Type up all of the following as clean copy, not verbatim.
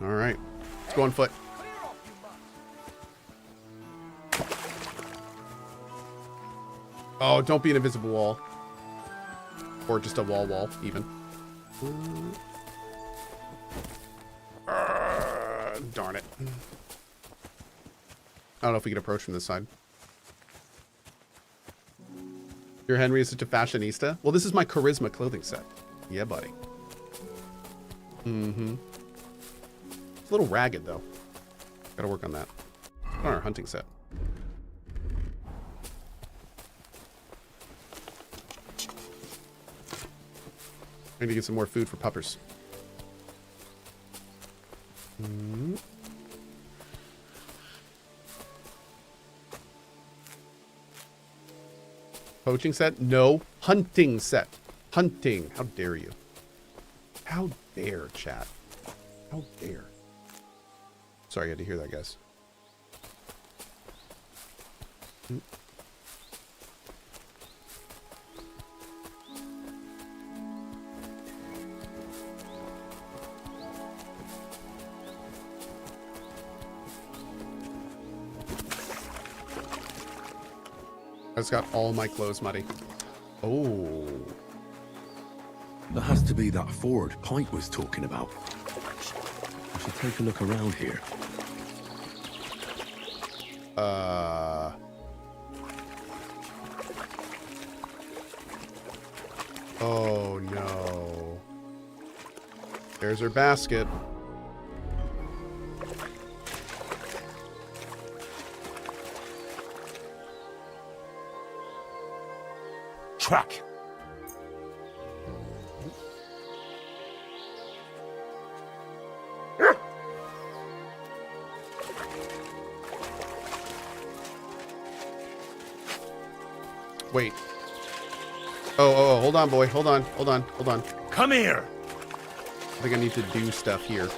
All right. Let's go on foot. Oh, don't be an invisible wall. Or just a wall, even. Darn it. I don't know if we can approach from this side. Your Henry is such a fashionista. Well, this is my charisma clothing set. Yeah, buddy. Mm-hmm. It's a little ragged, though. Gotta work on that. On our hunting set. I need to get some more food for puppers. Mm. Poaching set? No. Hunting set. Hunting. How dare you? How dare, chat? How dare? Sorry, I had to hear that, guys. Mm. I just got all my clothes muddy. Oh. That has to be that ford Pint was talking about. I should take a look around here. Oh, no. There's her basket. Track. Wait. Oh, hold on, boy. Hold on. Come here. I think I need to do stuff here.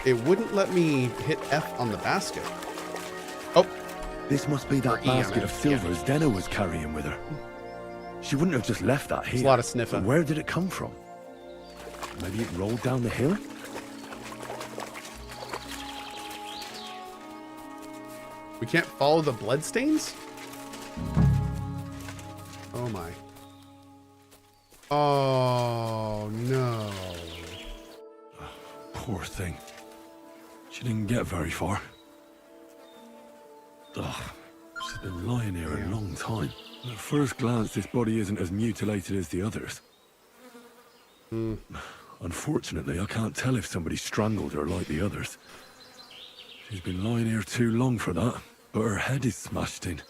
It wouldn't let me hit F on the basket. Oh. This must be that basket of silvers Denna was carrying with her. She wouldn't have just left that here. There's a lot of sniffing. But where did it come from? Maybe it rolled down the hill? We can't follow the bloodstains? Oh my. Oh no. Poor thing. She didn't get very far. Ugh, she's been lying here a long time. At first glance, this body isn't as mutilated as the others. Unfortunately, I can't tell if somebody strangled her like the others. She's been lying here too long for that, but her head is smashed in.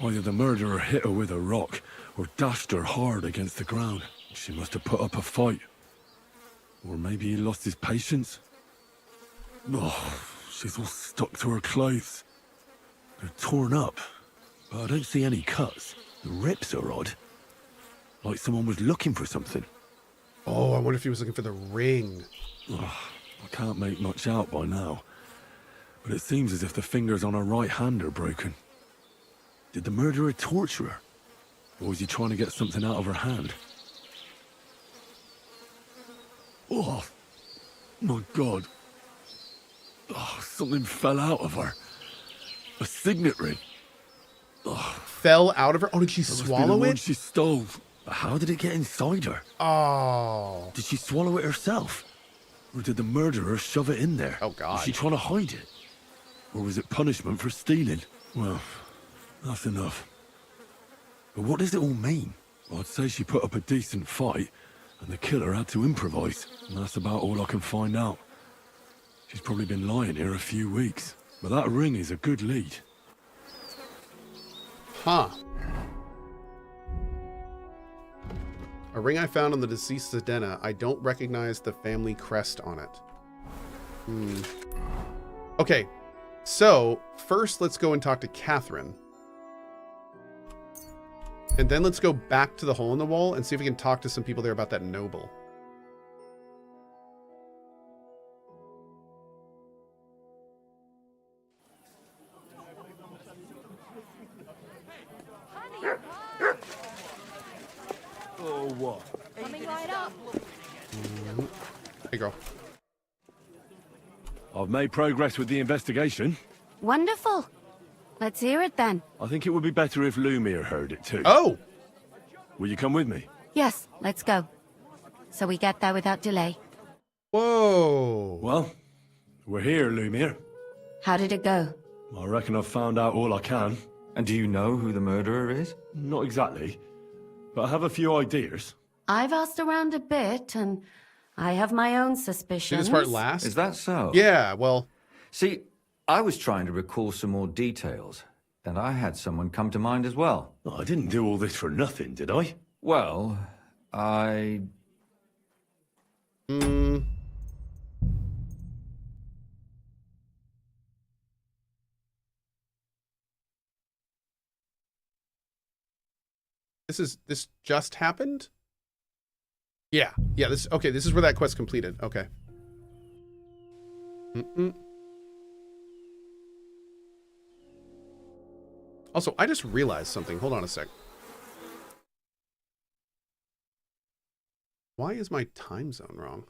Either the murderer hit her with a rock, or dashed her hard against the ground. She must have put up a fight. Or maybe he lost his patience. Oh, she's all stuck to her clothes. They're torn up, but I don't see any cuts. The rips are odd. Like someone was looking for something. Oh, I wonder if he was looking for the ring. Oh, I can't make much out by now. But it seems as if the fingers on her right hand are broken. Did the murderer torture her? Or was he trying to get something out of her hand? Oh, my God. Oh, something fell out of her. A signet ring. Oh, Fell out of her? Oh, did she swallow one it? She stole. But how did it get inside her? Oh. Did she swallow it herself? Or did the murderer shove it in there? Oh, God. Was she trying to hide it? Or was it punishment for stealing? Well, that's enough. But what does it all mean? I'd say she put up a decent fight, and the killer had to improvise. And that's about all I can find out. She's probably been lying here a few weeks. But that ring is a good lead. Huh. A ring I found on the deceased Zdena. I don't recognize the family crest on it. Okay. So, first let's go and talk to Catherine. And then let's go back to the hole in the wall and see if we can talk to some people there about that noble. what? Coming right up. Hey, girl. I've made progress with the investigation. Wonderful. Let's hear it then. I think it would be better if Lumiere heard it too. Oh! Will you come with me? Yes, let's go. So we get there without delay. Whoa! Well, we're here, Lumiere. How did it go? I reckon I've found out all I can. And do you know who the murderer is? Not exactly, but I have a few ideas. I've asked around a bit, and I have my own See suspicions. this part last? Is that so? Yeah, well, See, I was trying to recall some more details, and I had someone come to mind as well. Oh, I didn't do all this for nothing, did I? Well, I... This just happened? Yeah, this is where that quest completed. Okay. Also, I just realized something. Hold on a sec. Why is my time zone wrong?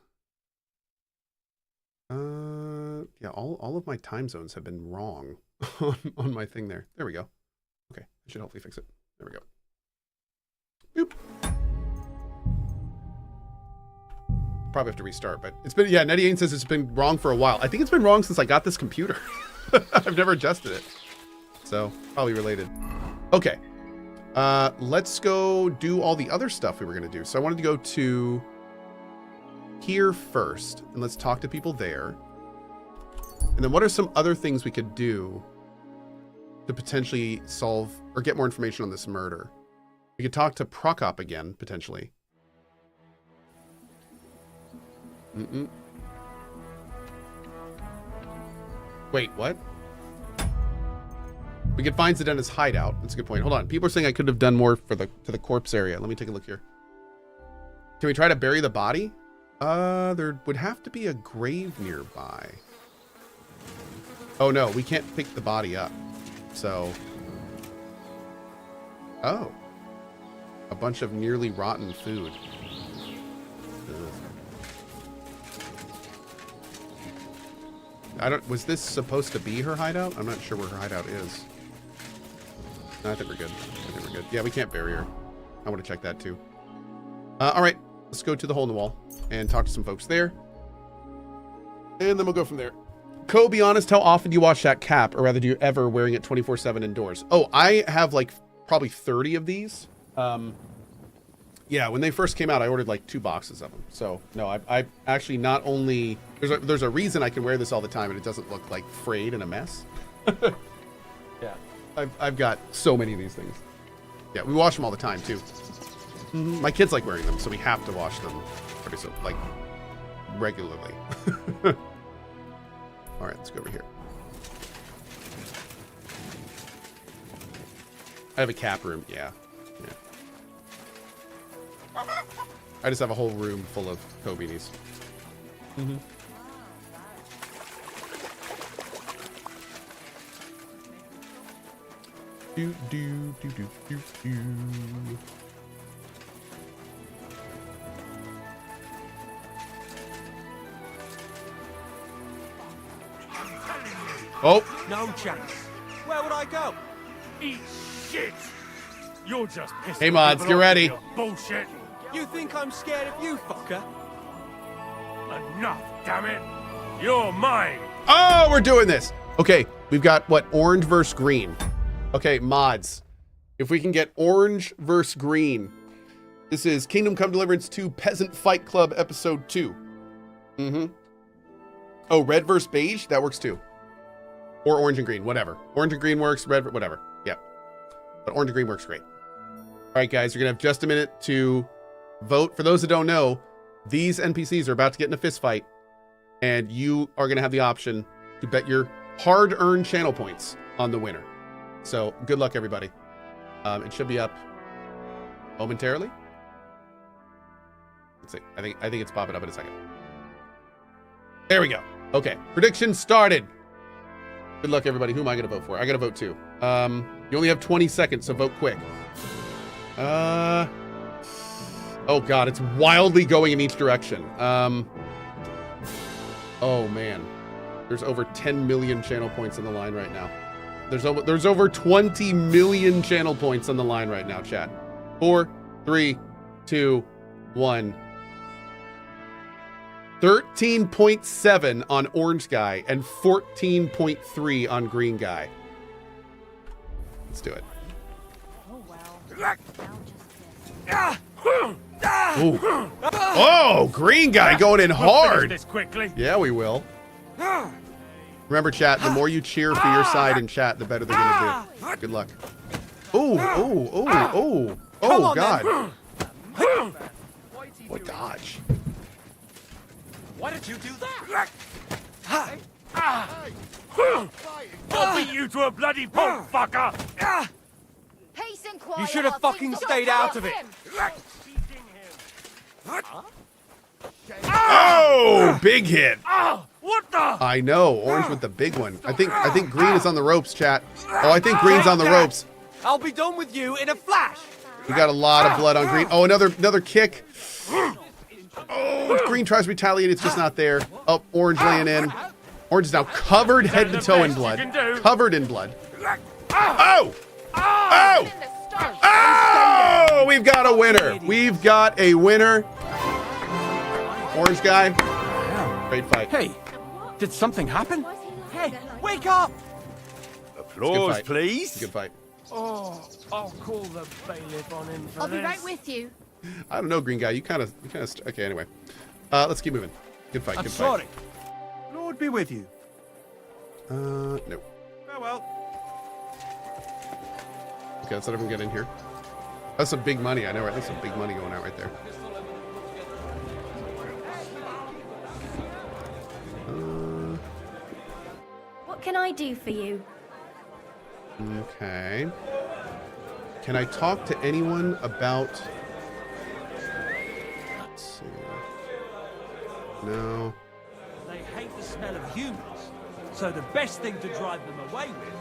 Yeah, all of my time zones have been wrong on my thing there. There we go. Okay, I should hopefully fix it. There we go. Boop. Probably have to restart, but it's been, yeah, Nettie says it's been wrong for a while. I think it's been wrong since I got this computer. I've never adjusted it. So, probably related. Okay. Let's go do all the other stuff we were going to do. So I wanted to go to here first, and let's talk to people there. And then what are some other things we could do to potentially solve or get more information on this murder? We could talk to Prokop again, potentially. Wait, what? We could find Zedena's hideout. That's a good point. Hold on. People are saying I could have done more for the corpse area. Let me take a look here. Can we try to bury the body? There would have to be a grave nearby. Oh no, we can't pick the body up. So. Oh. A bunch of nearly rotten food. Was this supposed to be her hideout? I'm not sure where her hideout is. No, I think we're good. I think we're good. Yeah, we can't bury her. I want to check that too. All right, let's go to the hole in the wall and talk to some folks there. And then we'll go from there. Cohh, be honest, how often do you wash that cap? Or rather, do you ever wearing it 24/7 indoors? Oh, I have like probably 30 of these. Yeah, when they first came out, I ordered like 2 boxes of them. So no, I actually not only, there's a reason I can wear this all the time and it doesn't look like frayed and a mess. Yeah, I've got so many of these things. Yeah, we wash them all the time too. My kids like wearing them, so we have to wash them like regularly. All right, let's go over here. I have a cap room, yeah. I just have a whole room full of Cohh beanies. Do do do do do do. Oh! No chance. Where would I go? Eat shit. You're just pissing. Hey mods, get ready. Bullshit. You think I'm scared of you, fucker? Enough, damn it. You're mine. Oh, we're doing this. Okay, we've got what? Orange versus green. Okay, mods. If we can get orange versus green. This is Kingdom Come Deliverance 2 Peasant Fight Club Episode 2. Oh, red versus beige? That works too. Or orange and green, whatever. Orange and green works, red, whatever. Yeah. But orange and green works great. All right, guys, you're going to have just a minute to vote. For those that don't know, these NPCs are about to get in a fist fight, and you are going to have the option to bet your hard-earned channel points on the winner. So good luck, everybody. It should be up momentarily. Let's see. I think it's popping up in a second. There we go. Okay, prediction started. Good luck, everybody. Who am I going to vote for? I got to vote too. You only have 20 seconds, so vote quick. Oh god, it's wildly going in each direction. Oh man. There's over 10 million channel points on the line right now. There's over 20 million channel points on the line right now, chat. 4, 3, 2, 1. 13.7 on orange guy and 14.3 on green guy. Let's do it. Ooh. Oh, green guy going in hard. This quickly. Yeah, we will. Remember, chat, the more you cheer for your side in chat, the better they're gonna do. Good luck. Oh, oh, oh, oh. Oh, God. What dodge? Why did you do that? I'll beat you to a bloody pulp, fucker! Peace and quiet. You should have fucking stayed out of it. Oh, big hit. Oh, what the? I know, orange with the big one. I think green is on the ropes, chat. Oh, I think green's on the ropes. I'll be done with you in a flash. We got a lot of blood on green. Oh, another kick. Oh, if green tries to retaliate, it's just not there. Oh, orange laying in. Orange is now covered head to toe in blood. Covered in blood. Oh! Oh! Oh! We've got a winner. We've got a winner. Orange guy. Great fight. Hey, did something happen? Hey, wake up! Applause, Applause, please. Good fight. Oh, I'll call the bailiff on him for I'll be this. right with you. I don't know, green guy. You kind of. Okay, anyway. Let's keep moving. Good fight. I'm Good sorry. fight. Lord be with you. No. Farewell. Okay, let's let everyone get in here. That's some big money. I know, right? That's some big money going out right there. What can I do for you? Okay. Can I talk to anyone about... Let's see. No. They hate the smell of humans, so the best thing to drive them away with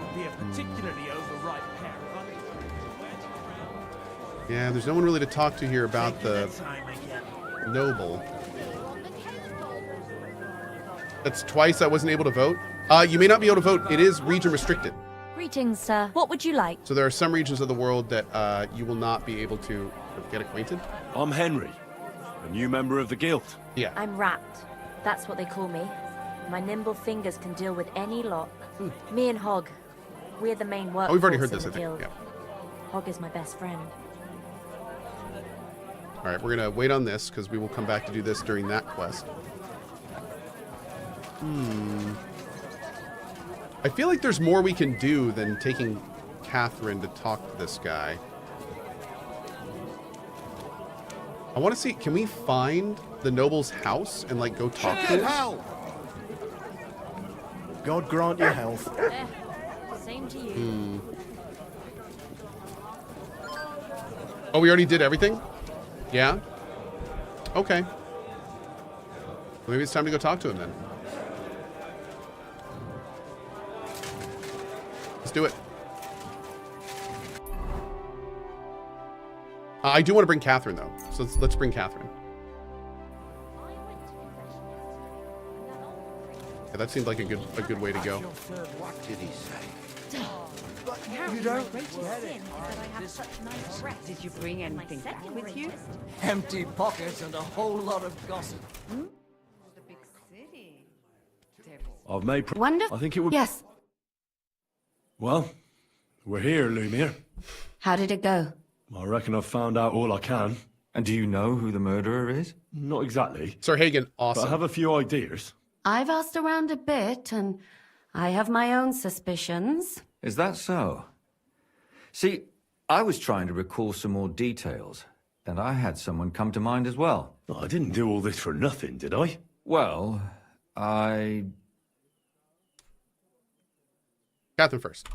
would be a particularly overripe pear of onions. Yeah, there's no one really to talk to here about the noble. That's twice I wasn't able to vote. You may not be able to vote. It is region restricted. Greetings, sir. What would you like? So there are some regions of the world that you will not be able to get acquainted. I'm Henry, a new member of the guild. Yeah. I'm wrapped. That's what they call me. My nimble fingers can deal with any lot. Me and Hogg, we're the main workforce. Oh, we've already heard this, in I the think. guild. Yeah. Hogg is my best friend. All right, we're going to wait on this because we will come back to do this during that quest. I feel like there's more we can do than taking Catherine to talk to this guy. I want to see, can we find the noble's house and like go talk to him? God grant you health. Same to you. Oh, we already did everything? Yeah? Okay. Maybe it's time to go talk to him then. Let's do it. I do want to bring Catherine though, so let's bring Catherine. Yeah, that seemed like a good way to go. What did he say? You don't Did you bring anything back with you? Empty pockets and a whole lot of gossip. The big city. I've made... Wonderful. I think it would... Yes. Well, we're here, Lumiere. How did it go? I reckon I've found out all I can. And do you know who the murderer is? Not exactly, Sir Hagen, but awesome. I have a few ideas. I've asked around a bit, and I have my own suspicions. Is that so? See, I was trying to recall some more details, and I had someone come to mind as well. Oh, I didn't do all this for nothing, did I? Well, Catherine first.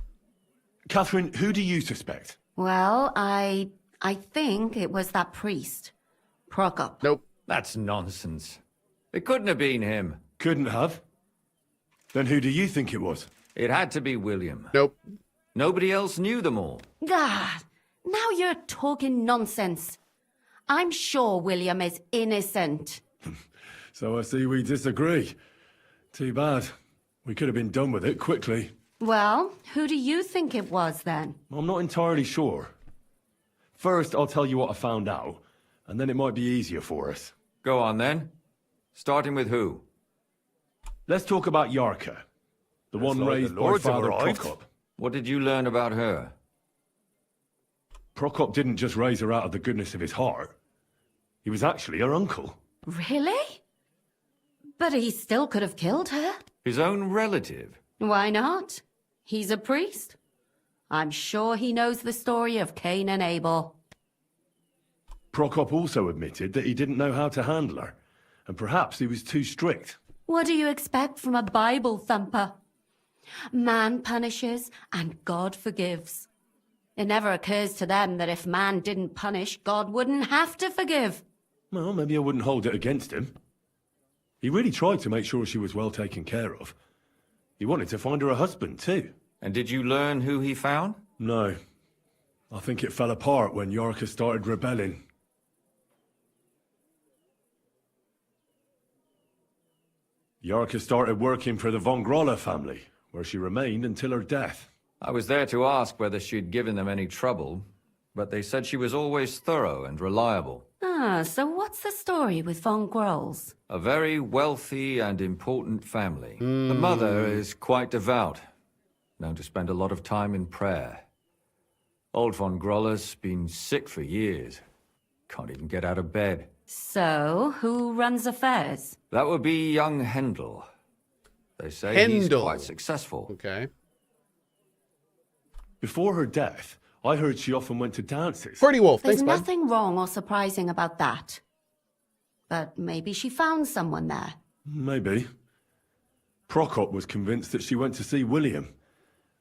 Catherine, who do you suspect? Well, I think it was that priest, Prokop. Nope. That's nonsense. It couldn't have been him. Couldn't have. Then who do you think it was? It had to be William. Nope. Nobody else knew them all. God, now you're talking nonsense. I'm sure William is innocent. So I see we disagree. Too bad. We could have been done with it quickly. Well, who do you think it was then? I'm not entirely sure. First, I'll tell you what I found out, and then it might be easier for us. Go on then. Starting with who? Let's talk about Yarka, the one like the raised by Lords have Father arrived. Prokop. What did you learn about her? Prokop didn't just raise her out of the goodness of his heart. He was actually her uncle. Really? But he still could have killed her. His own relative? Why not? He's a priest. I'm sure he knows the story of Cain and Abel. Prokop also admitted that he didn't know how to handle her, and perhaps he was too strict. What do you expect from a Bible thumper? Man punishes and God forgives. It never occurs to them that if man didn't punish, God wouldn't have to forgive. Well, maybe I wouldn't hold it against him. He really tried to make sure she was well taken care of. He wanted to find her a husband, too. And did you learn who he found? No. I think it fell apart when Yarka started rebelling. Yarka started working for the von Grolla family, where she remained until her death. I was there to ask whether she'd given them any trouble, but they said she was always thorough and reliable. Ah, so what's the story with von Grolls? A very wealthy and important family. The mother is quite devout, known to spend a lot of time in prayer. Old von Grolla's been sick for years. Can't even get out of bed. So, who runs affairs? That would be young Hendel. They say he's Hendel. quite successful. Okay. Before her death, I heard she often went to dances. Pretty Wolf, There's thanks, bud. nothing wrong or surprising about that. But maybe she found someone there. Maybe. Prokop was convinced that she went to see William.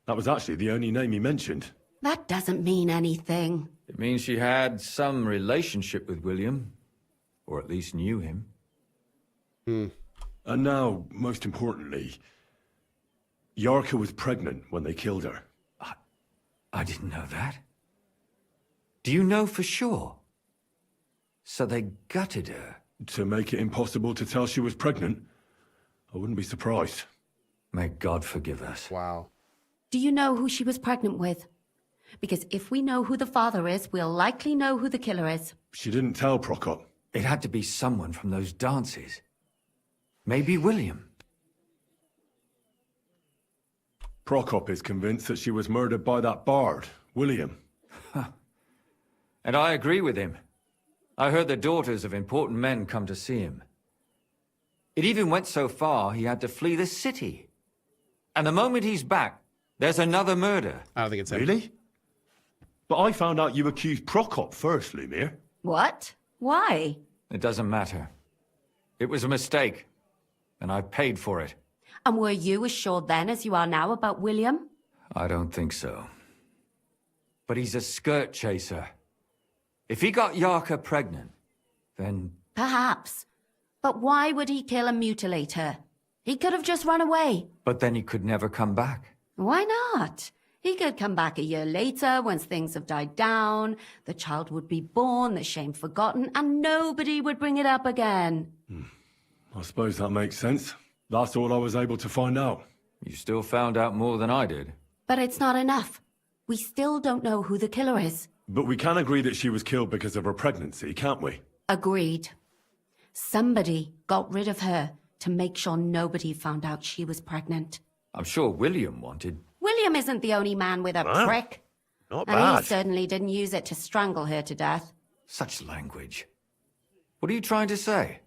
That was actually the only name he mentioned. That doesn't mean anything. It means she had some relationship with William, or at least knew him. And now, most importantly, Yarka was pregnant when they killed her. I didn't know that. Do you know for sure? So they gutted her. To make it impossible to tell she was pregnant? I wouldn't be surprised. May God forgive us. Wow. Do you know who she was pregnant with? Because if we know who the father is, we'll likely know who the killer is. She didn't tell Prokop. It had to be someone from those dances. Maybe William. Prokop is convinced that she was murdered by that bard, William. And I agree with him. I heard the daughters of important men come to see him. It even went so far he had to flee the city. And the moment he's back, there's another murder. I don't think it's him. Really? But I found out you accused Prokop first, Lumir. What? Why? It doesn't matter. It was a mistake, and I paid for it. And were you as sure then as you are now about William? I don't think so. But he's a skirt chaser. If he got Yarka pregnant, then... Perhaps. But why would he kill and mutilate her? He could have just run away. But then he could never come back. Why not? He could come back a year later once things have died down, the child would be born, the shame forgotten, and nobody would bring it up again. I suppose that makes sense. That's all I was able to find out. You still found out more than I did. But it's not enough. We still don't know who the killer is. But we can agree that she was killed because of her pregnancy, can't we? Agreed. Somebody got rid of her to make sure nobody found out she was pregnant. I'm sure William wanted... William isn't the only man with a prick. Not And bad. he certainly didn't use it to strangle her to death. Such language. What are you trying to say?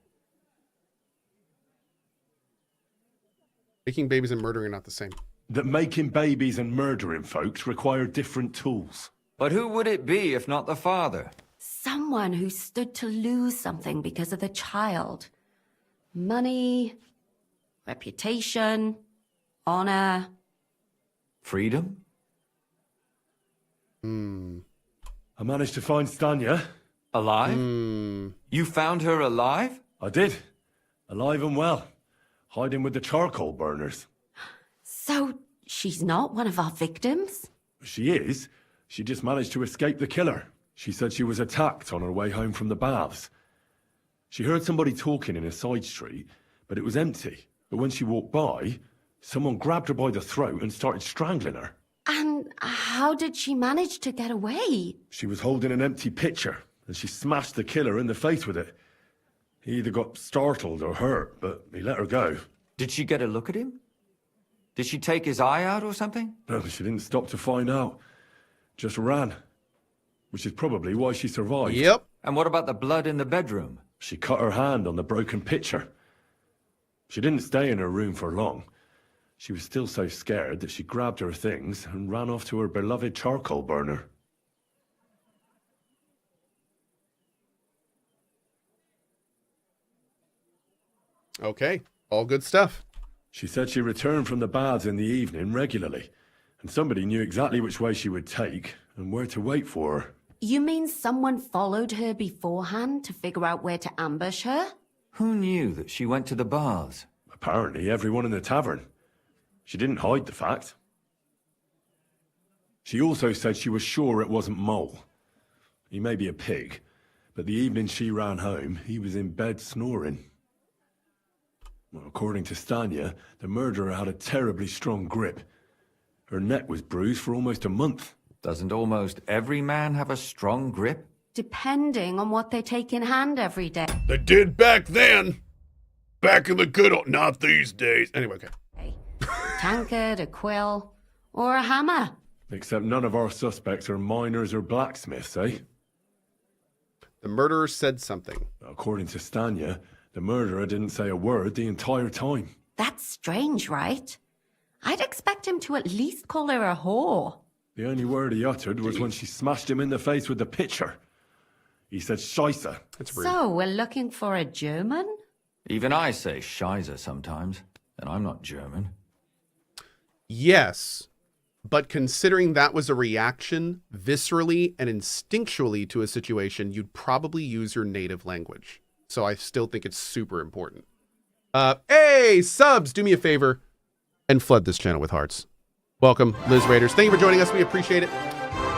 Making babies and murdering are not the same. That making babies and murdering folks require different tools. But who would it be if not the father? Someone who stood to lose something because of the child. Money, reputation, honor. Freedom? I managed to find Stanya. Alive? You found her alive? I did. Alive and well. Hiding with the charcoal burners. So she's not one of our victims? She is. She just managed to escape the killer. She said she was attacked on her way home from the baths. She heard somebody talking in a side street, but it was empty. But when she walked by, someone grabbed her by the throat and started strangling her. And how did she manage to get away? She was holding an empty pitcher, and she smashed the killer in the face with it. He either got startled or hurt, but he let her go. Did she get a look at him? Did she take his eye out or something? No, she didn't stop to find out. Just ran. Which is probably why she survived. Yep. And what about the blood in the bedroom? She cut her hand on the broken pitcher. She didn't stay in her room for long. She was still so scared that she grabbed her things and ran off to her beloved charcoal burner. Okay. All good stuff. She said she returned from the baths in the evening regularly, and somebody knew exactly which way she would take and where to wait for her. You mean someone followed her beforehand to figure out where to ambush her? Who knew that she went to the baths? Apparently everyone in the tavern. She didn't hide the fact. She also said she was sure it wasn't Mole. He may be a pig, but the evening she ran home, he was in bed snoring. Well, according to Stanya, the murderer had a terribly strong grip. Her neck was bruised for almost a month. Doesn't almost every man have a strong grip? Depending on what they take in hand every day. They did back then. Back in the good old... Not these days. Anyway, okay. Tankard, a quill, or a hammer. Except none of our suspects are miners or blacksmiths, eh? The murderer said something. According to Stanya, the murderer didn't say a word the entire time. That's strange, right? I'd expect him to at least call her a whore. The only word he uttered was when she smashed him in the face with the pitcher. He said Scheisse. That's rude. So, we're looking for a German? Even I say Scheiße sometimes, and I'm not German. Yes, but considering that was a reaction, viscerally and instinctually to a situation, you'd probably use your native language. So I still think it's super important. Hey, subs, do me a favor and flood this channel with hearts. Welcome, Liz Raiders. Thank you for joining us. We appreciate it.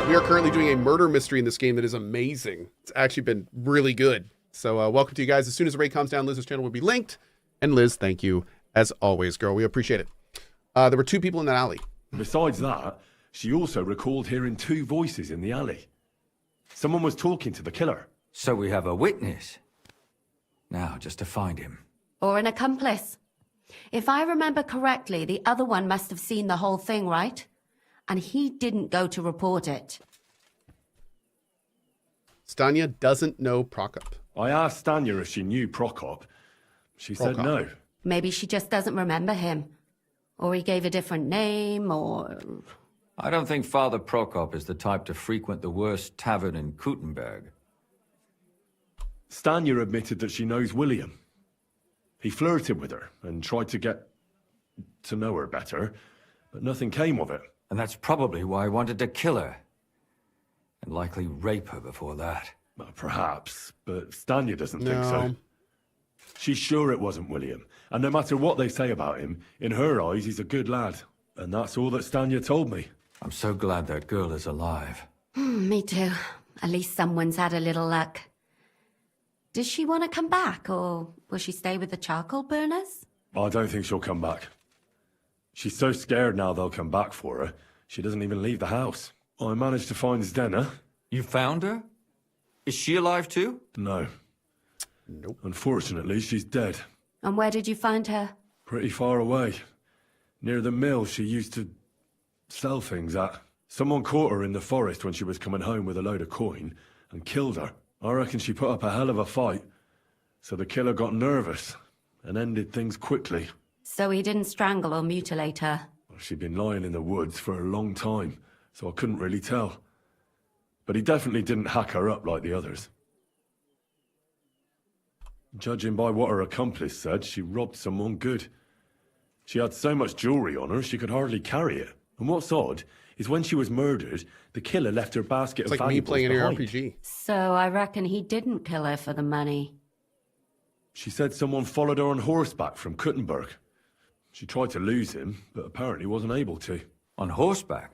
We are currently doing a murder mystery in this game that is amazing. It's actually been really good. So welcome to you guys. As soon as the raid comes down, Liz's channel will be linked. And Liz, thank you as always, girl. We appreciate it. There were 2 people in that alley. Besides that, she also recalled hearing 2 voices in the alley. Someone was talking to the killer. So we have a witness. Now, just to find him. Or an accomplice. If I remember correctly, the other one must have seen the whole thing, right? And he didn't go to report it. Stanya doesn't know Prokop. I asked Stanya if she knew Prokop. She said no. Maybe she just doesn't remember him. Or he gave a different name, or... I don't think Father Prokop is the type to frequent the worst tavern in Kuttenberg. Stanya admitted that she knows William. He flirted with her and tried to get to know her better, but nothing came of it. And that's probably why he wanted to kill her. And likely rape her before that. Well, perhaps, but Stanya doesn't think so. She's sure it wasn't William, and no matter what they say about him, in her eyes he's a good lad. And that's all that Stanya told me. I'm so glad that girl is alive. Me too. At least someone's had a little luck. Does she want to come back, or will she stay with the charcoal burners? I don't think she'll come back. She's so scared now they'll come back for her, she doesn't even leave the house. I managed to find Zdena. You found her? Is she alive too? No. Nope. Unfortunately, she's dead. And where did you find her? Pretty far away. Near the mill she used to sell things at. Someone caught her in the forest when she was coming home with a load of coin and killed her. I reckon she put up a hell of a fight. So the killer got nervous and ended things quickly. So he didn't strangle or mutilate her? She'd been lying in the woods for a long time, so I couldn't really tell. But he definitely didn't hack her up like the others. Judging by what her accomplice said, she robbed someone good. She had so much jewelry on her, she could hardly carry it. And what's odd is when she was murdered, the killer left her basket It's of like me valuables playing an behind. RPG. So I reckon he didn't kill her for the money. She said someone followed her on horseback from Kuttenberg. She tried to lose him, but apparently wasn't able to. On horseback?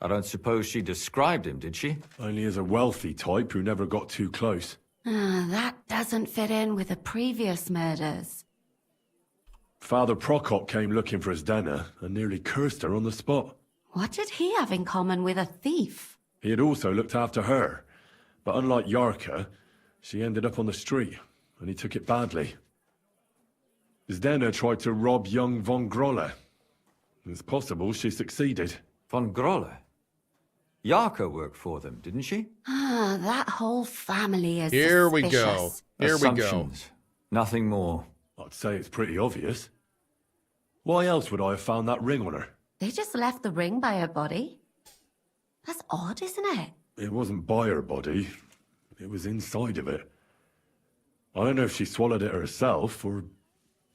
I don't suppose she described him, did she? Only as a wealthy type who never got too close. That doesn't fit in with the previous murders. Father Prokop came looking for Zdena and nearly cursed her on the spot. What did he have in common with a thief? He had also looked after her, but unlike Yarka, she ended up on the street, and he took it badly. Zdena tried to rob young von Grolle. It's possible she succeeded. Von Grolle? Yarka worked for them, didn't she? That whole family is Here we go. suspicious. Here we go. Assumptions. Nothing more. I'd say it's pretty obvious. Why else would I have found that ring on her? They just left the ring by her body. That's odd, isn't it? It wasn't by her body. It was inside of it. I don't know if she swallowed it herself or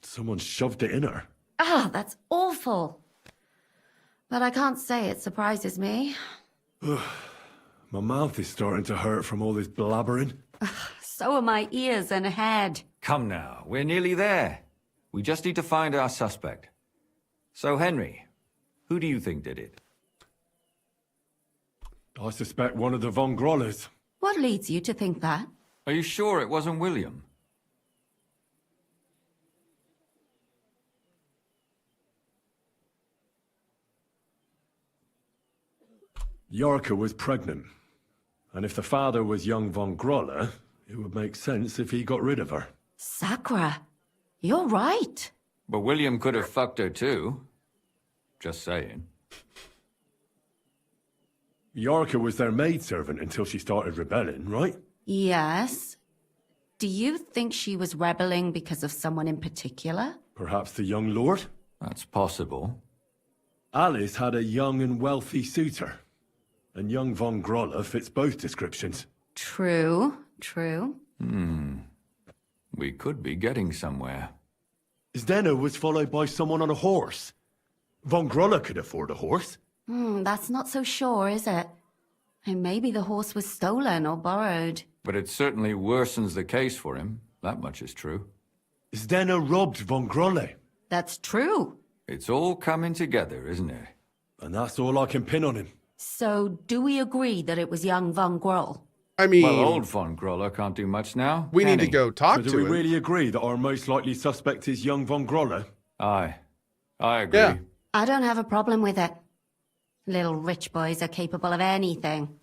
someone shoved it in her. That's awful. But I can't say it surprises me. My mouth is starting to hurt from all this blabbering. So are my ears and head. Come now, we're nearly there. We just need to find our suspect. So, Henry, who do you think did it? I suspect one of the von Grolles. What leads you to think that? Are you sure it wasn't William? Yarka was pregnant. And if the father was young von Grolle, it would make sense if he got rid of her. Sakura, you're right. But William could have fucked her too. Just saying. Yarka was their maidservant until she started rebelling, right? Yes. Do you think she was rebelling because of someone in particular? Perhaps the young lord? That's possible. Alice had a young and wealthy suitor. And young von Grolle fits both descriptions. True, true. We could be getting somewhere. Zdena was followed by someone on a horse. Von Grolle could afford a horse. That's not so sure, is it? And maybe the horse was stolen or borrowed. But it certainly worsens the case for him. That much is true. Zdena robbed von Grolle. That's true. It's all coming together, isn't it? And that's all I can pin on him. So, do we agree that it was young von Groll? I mean, Well, old von Grolle can't do much now. we need can to he? go talk So to do we him. really agree that our most likely suspect is young von Grolle? Aye. I agree. Yeah. I don't have a problem with it. Little rich boys are capable of anything.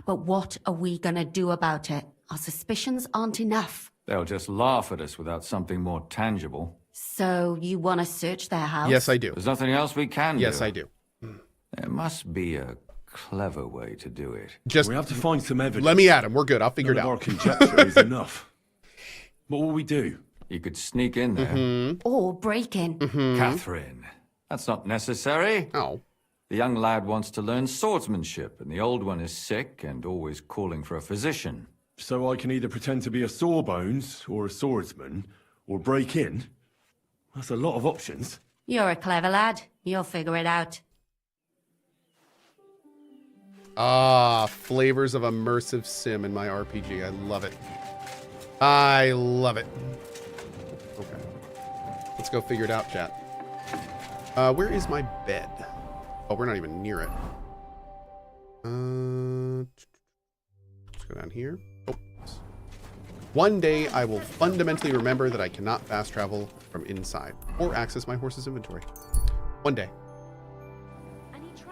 But what are we gonna do about it? Our suspicions aren't enough. They'll just laugh at us without something more tangible. So, you want to search their house? Yes, I do. There's nothing else we can do. Yes, I do. There must be a clever way to do it. Just We have to find some evidence. let me at him. We're good. I'll figure None it of our out. conjecture is enough. What will we do? You could sneak in there. Or break in. Catherine, that's not necessary. Oh. The young lad wants to learn swordsmanship, and the old one is sick and always calling for a physician. So I can either pretend to be a sawbones or a swordsman, or break in? That's a lot of options. You're a clever lad. You'll figure it out. Flavors of immersive sim in my RPG. I love it. I love it. Okay. Let's go figure it out, chat. Where is my bed? Oh, we're not even near it. Let's go down here. Oh. One day I will fundamentally remember that I cannot fast travel from inside or access my horse's inventory. One day.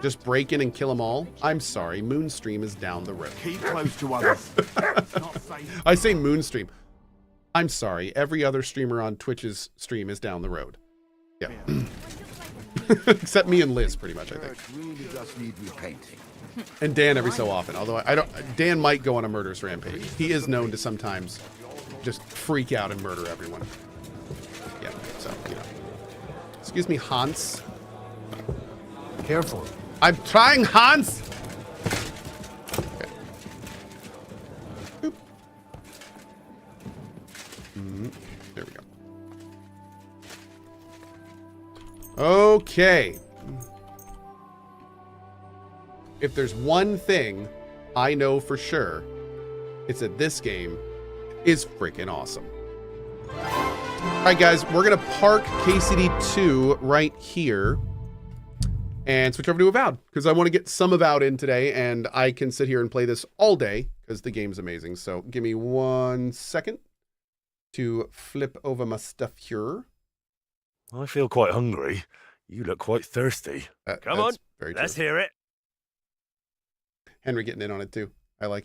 Just break in and kill them all? I'm sorry, Moonstream is down the road. Keep close to others. It's not safe. I say Moonstream. I'm sorry, every other streamer on Twitch's stream is down the road. Yeah. Except me and Liz, pretty much, I think. Really does need repainting. And Dan every so often, although I don't... Dan might go on a murderous rampage. He is known to sometimes just freak out and murder everyone. Yeah, so, you know. Excuse me, Hans. Careful. I'm trying, Hans! Okay. Boop. There we go. Okay. If there's one thing I know for sure, it's that this game is freaking awesome. All right, guys, we're going to park KCD 2 right here. and switch over to Avowed, because I want to get some Avowed in today, and I can sit here and play this all day, because the game's amazing. So give me 1 second to flip over my stuff here. I feel quite hungry. You look quite thirsty. Come on, let's hear it. Henry getting in on it too. I like it.